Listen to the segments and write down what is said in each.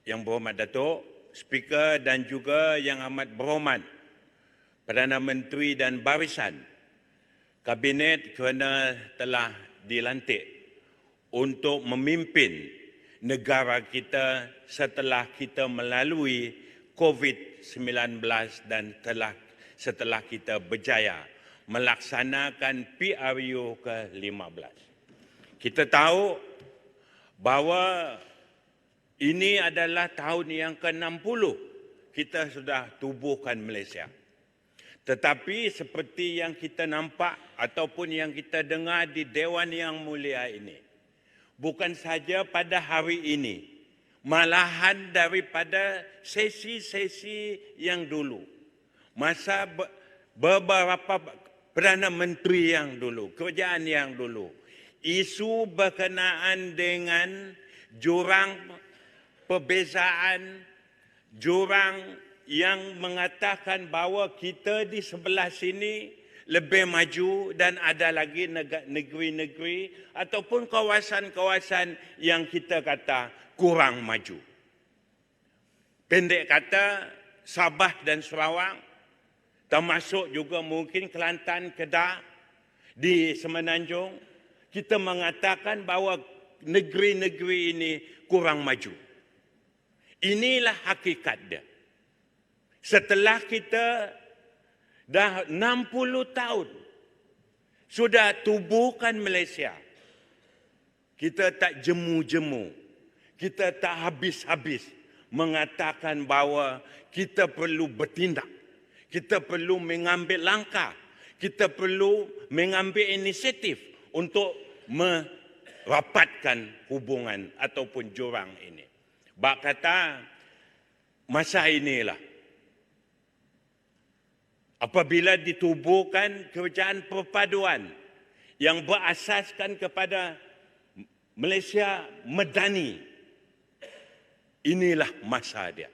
Yang berhormat Datuk, Speaker dan juga yang amat berhormat Perdana Menteri dan Barisan Kabinet kerana telah dilantik untuk memimpin negara kita setelah kita melalui COVID-19 dan setelah kita berjaya melaksanakan PRU ke-15. Kita tahu bahawa ini adalah tahun yang ke-60 kita sudah tubuhkan Malaysia. Tetapi seperti yang kita nampak ataupun yang kita dengar di Dewan Yang Mulia ini, bukan saja pada hari ini, malahan daripada sesi-sesi yang dulu, masa beberapa Perdana Menteri yang dulu, kerajaan yang dulu, isu berkenaan dengan jurang perbezaan, jurang yang mengatakan bahawa kita di sebelah sini lebih maju dan ada lagi negeri-negeri ataupun kawasan-kawasan yang kita kata kurang maju. Pendek kata, Sabah dan Sarawak, termasuk juga mungkin Kelantan, Kedah, di Semenanjung, kita mengatakan bahawa negeri-negeri ini kurang maju. Inilah hakikat dia. Setelah kita dah 60 tahun sudah tubuhkan Malaysia, kita tak jemu-jemu, kita tak habis-habis mengatakan bahawa kita perlu bertindak, kita perlu mengambil langkah, kita perlu mengambil inisiatif untuk merapatkan hubungan ataupun jurang ini. Bak kata, masa inilah apabila ditubuhkan kerajaan perpaduan yang berasaskan kepada Malaysia Madani, inilah masa dia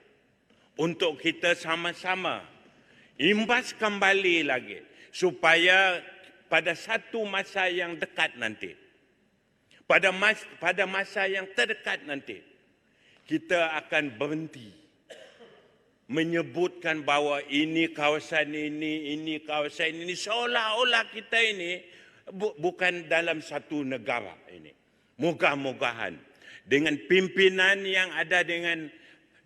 untuk kita sama-sama imbas kembali lagi supaya pada satu masa yang dekat nanti, pada masa yang terdekat nanti, kita akan berhenti menyebutkan bahawa ini kawasan ini kawasan ini, seolah-olah kita ini bukan dalam satu negara ini. Moga-mogahan dengan pimpinan yang ada dengan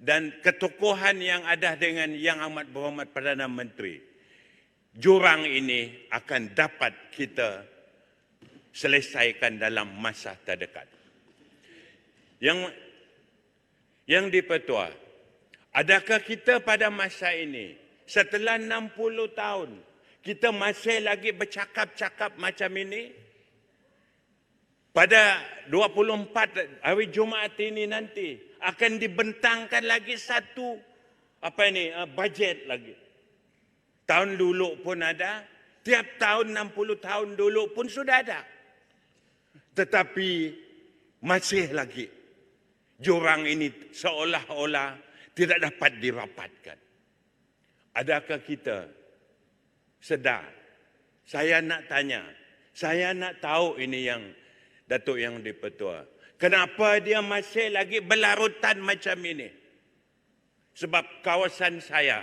dan ketokohan yang ada dengan Yang Amat Berhormat Perdana Menteri, jurang ini akan dapat kita selesaikan dalam masa terdekat. Yang di-Pertua, adakah kita pada masa ini, setelah 60 tahun, kita masih lagi bercakap-cakap macam ini? Pada 24 hari Jumaat ini nanti, akan dibentangkan lagi satu bajet lagi. Tahun dulu pun ada, tiap tahun 60 tahun dulu pun sudah ada. Tetapi masih lagi jurang ini seolah-olah tidak dapat dirapatkan. Adakah kita sedar? Saya nak tanya, saya nak tahu ini yang Datuk Yang di-Pertua. Kenapa dia masih lagi berlarutan macam ini? Sebab kawasan saya,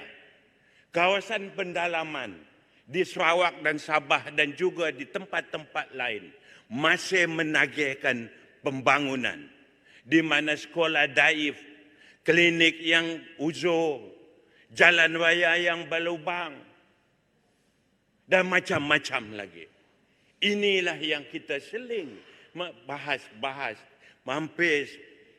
kawasan pendalaman di Sarawak dan Sabah dan juga di tempat-tempat lain masih menagihkan pembangunan, di mana sekolah daif, klinik yang uzur, jalan raya yang berlubang, dan macam-macam lagi. Inilah yang kita seling bahas-bahas. Hampir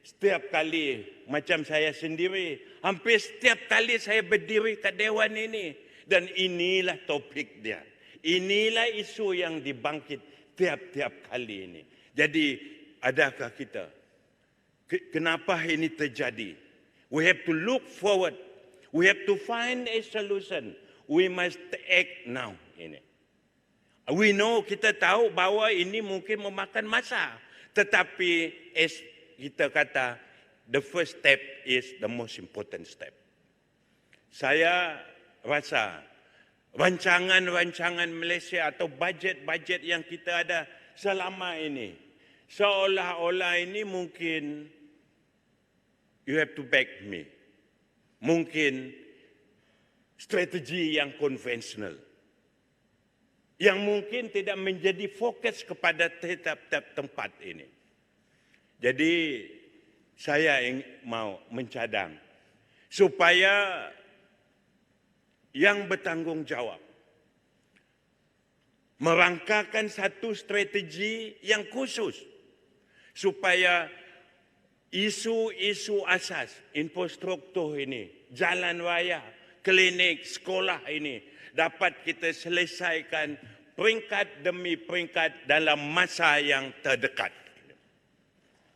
setiap kali, macam saya sendiri, hampir setiap kali saya berdiri kat Dewan ini. Dan inilah topik dia. Inilah isu yang dibangkit tiap-tiap kali ini. Jadi, adakah kita? Kenapa ini terjadi? We have to look forward. We have to find a solution. We must act now. Ini. We know, kita tahu bahawa ini mungkin memakan masa. Tetapi as kita kata, the first step is the most important step. Saya rasa rancangan-rancangan Malaysia atau bajet-bajet yang kita ada selama ini, seolah-olah ini mungkin you have to back me. Mungkin strategi yang konvensional, yang mungkin tidak menjadi fokus kepada tiap-tiap tempat ini. Jadi saya mau mencadang supaya yang bertanggung jawab merangkakan satu strategi yang khusus supaya isu-isu asas, infrastruktur ini, jalan raya, klinik, sekolah ini dapat kita selesaikan peringkat demi peringkat dalam masa yang terdekat.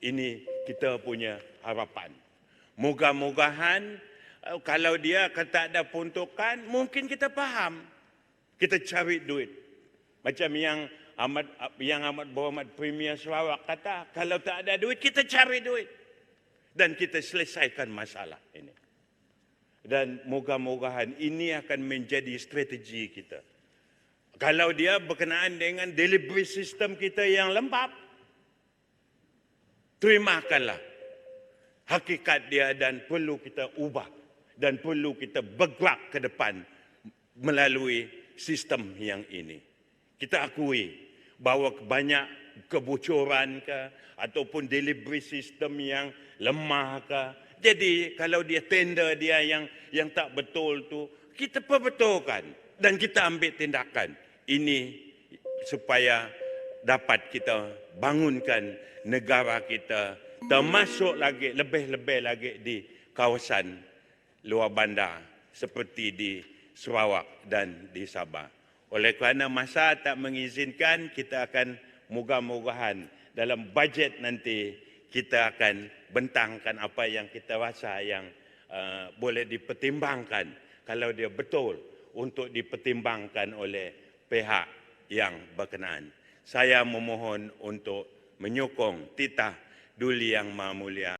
Ini kita punya harapan. Moga-mogahan kalau dia kata ada peruntukan, mungkin kita faham. Kita cari duit. Macam yang Amat Berhormat Premier Sarawak kata, kalau tak ada duit, kita cari duit. Dan kita selesaikan masalah ini. Dan moga-mogahan ini akan menjadi strategi kita. Kalau dia berkenaan dengan delivery system kita yang lembab, terimakanlah hakikat dia dan perlu kita ubah. Dan perlu kita bergerak ke depan melalui sistem yang ini. Kita akui bahawa banyak kebocoran ke ataupun delivery system yang lemah ke. Jadi kalau dia tender dia yang tak betul tu, kita perbetulkan dan kita ambil tindakan. Ini supaya dapat kita bangunkan negara kita, termasuk lagi lebih-lebih lagi di kawasan luar bandar seperti di Sarawak dan di Sabah. Oleh kerana masa tak mengizinkan, kita akan moga-mogahan dalam bajet nanti kita akan bentangkan apa yang kita rasa yang boleh dipertimbangkan kalau dia betul untuk dipertimbangkan oleh pihak yang berkenaan. Saya memohon untuk menyokong titah Duli Yang Maha Mulia